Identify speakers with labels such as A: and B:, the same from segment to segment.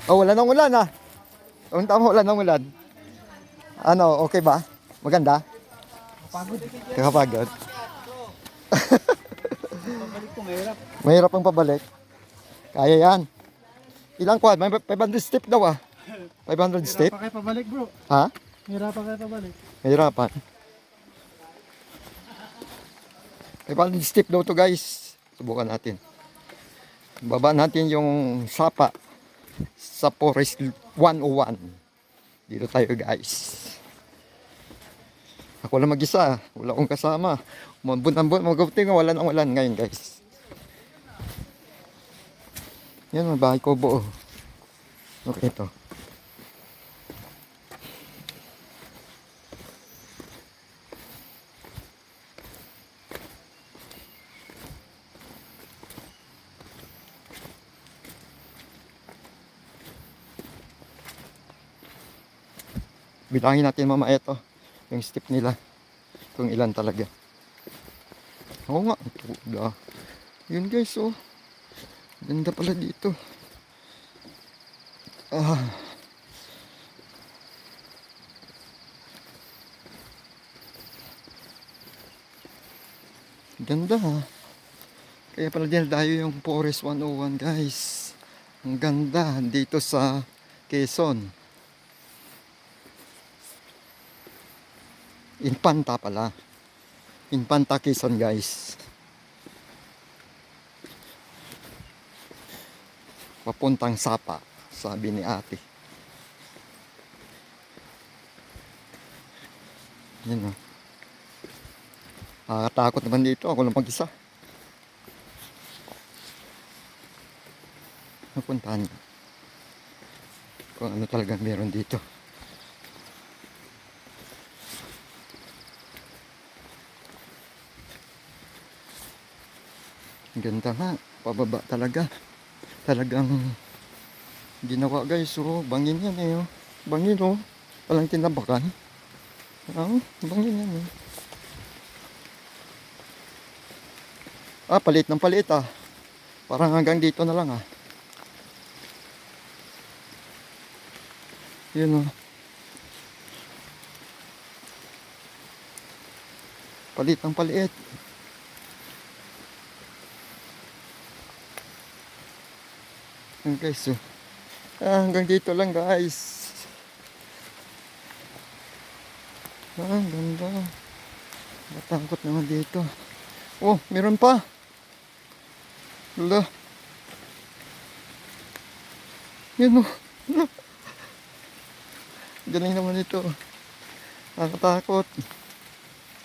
A: Oh, wala nang ulan ah. Ang tama, wala nang ulan. Ano, okay ba? Maganda?
B: Pagod.
A: Kakapagod.
B: Pabalik ko, mahirap.
A: Mahirap ang pabalik. Kaya yan. Ilang quad? May 500 step daw ah. 500 step?
B: Mahirap pa kayo pabalik, bro.
A: Ha?
B: Mahirap pa kayo pabalik.
A: Mahirapan. 500 step daw to guys. Subukan natin. Baba natin yung sapa sa Forest 101. Dito tayo guys. Ako lang mag-isa. Wala akong kasama. Mabuntan-buntan. Magabuti nga wala nang ulan ngayon guys. Yan ang bahay ko buo. Okay ito. Bilangin natin mamaya ito. Yung step nila. Kung ilan talaga. Oo nga. Yun guys oh. Ganda pala dito. Ah. Ganda ha. Kaya pala din tayo yung Forest 101 guys. Ang ganda dito sa Quezon. Infanta pala. Infanta Quezon guys. Papuntang Sapa, sabi ni ate. Yan o. Nakakatakot naman dito. Ako lang mag-isa. Napuntahan niya. Kung ano talagang meron dito. Ang ganda nga. Pababa talaga. Talagang ginawa guys. So, bangin yan eh. Oh. Bangin oh. Walang tinabakan. Oh, bangin yan eh. Ah, palit ng palit ah. Parang hanggang dito na lang ah. Yun oh. Palit ng palit. Yan guys oh. Ah, hanggang dito lang guys. Ah, ganda. Matangkot naman dito. Oh, meron pa. Wala. Yan oh. Galing naman ito. Nakakatakot.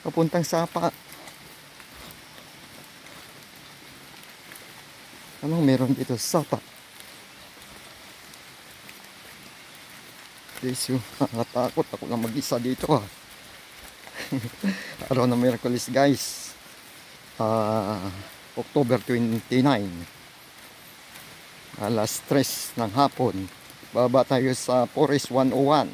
A: Papuntang Sapa. Anong meron dito sa Sapa? Guys, nakakatakot. Ako lang mag-isa dito ah. Araw ng Miyerkules guys. October 29. Alas 3 ng hapon. Baba tayo sa Forest 101.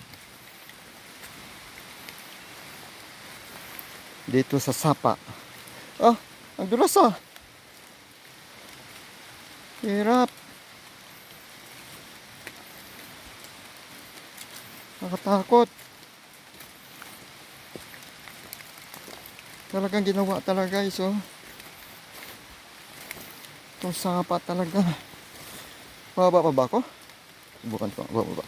A: Dito sa Sapa. Ah, ang dulas ah. Hirap. Nakatakot. Talagang ginawa talaga guys oh. Itong Sapa talaga. Bababa pa ba ako? Subukan ko. Bababa.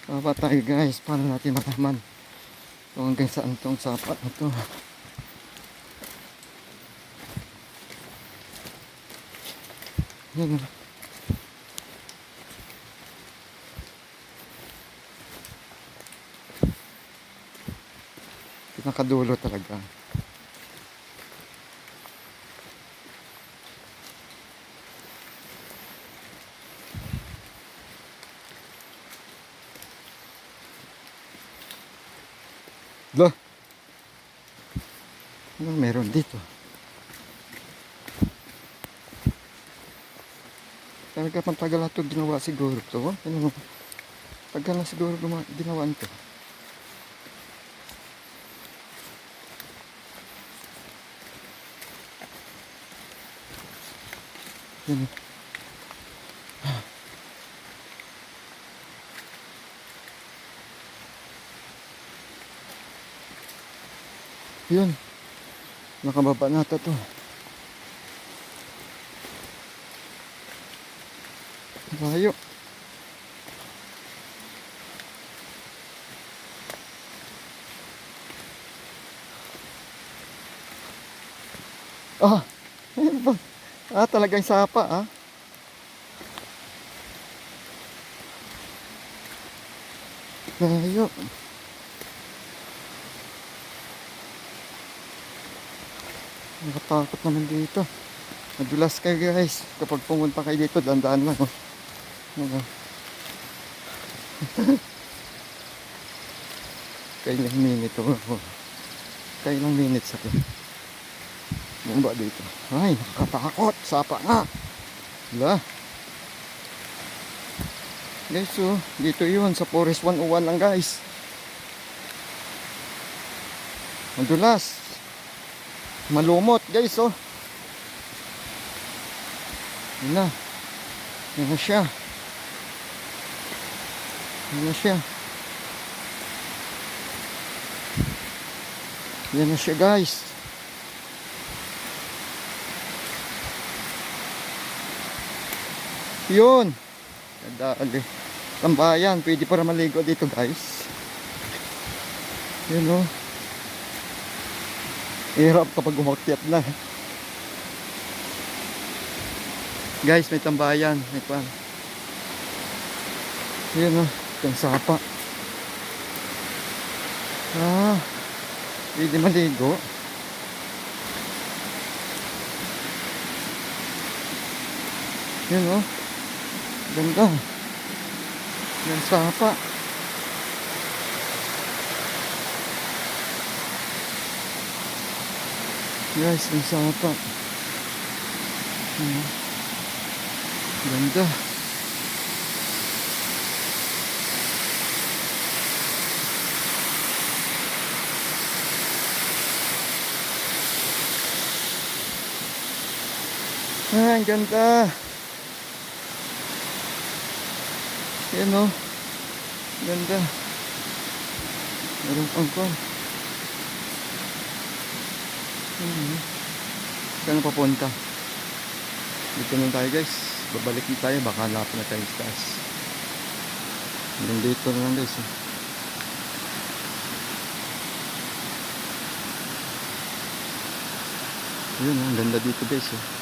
A: Bababa tayo guys. Paano natin malaman kung hanggang saan itong Sapa na ito. Yan. Pinakadulo talaga. Lah. Anong meron dito? Talaga pang tagal na ito ginawa siguro ito. Ano? Tagal na siguro ginawa ito. Yun. Yun. Nakababa na ito to. Layo. Ah, ayun ba? Talagang sapa ah. Layo. Nakatakot naman dito. Madulas kayo guys. Kapag pumunta kayo dito, dandaan lang. Oh. Ano? Kailang minute oh. Kailang minutes ako. Bumba dito. Ay, nakakatakot. Sapa nga. Wala. Guys, oh, dito yun. Sa Forest 101 lang guys. Madulas. Malumot guys, oh. Yun na. Yan na siya. Yan na siya. Yan na siya guys. Yun. Kadali. Tambayan. Pwede para maligo dito guys. Yun o. Hirap kapag umakyat na. Guys, may tambayan. May pan. Yun o. Itong sapa. Pwede maligo. Yun o. Ganda. Yan sapa. Guys, yan sapa. Ganda. Ang ganda. Yan o. Ganda. Meron pang kon. Saan na papunta? Dito na tayo guys. Babalik na tayo. Baka hanapin na tayo sa taas. Hanggang dito na lang guys. Yun, ang ganda dito guys.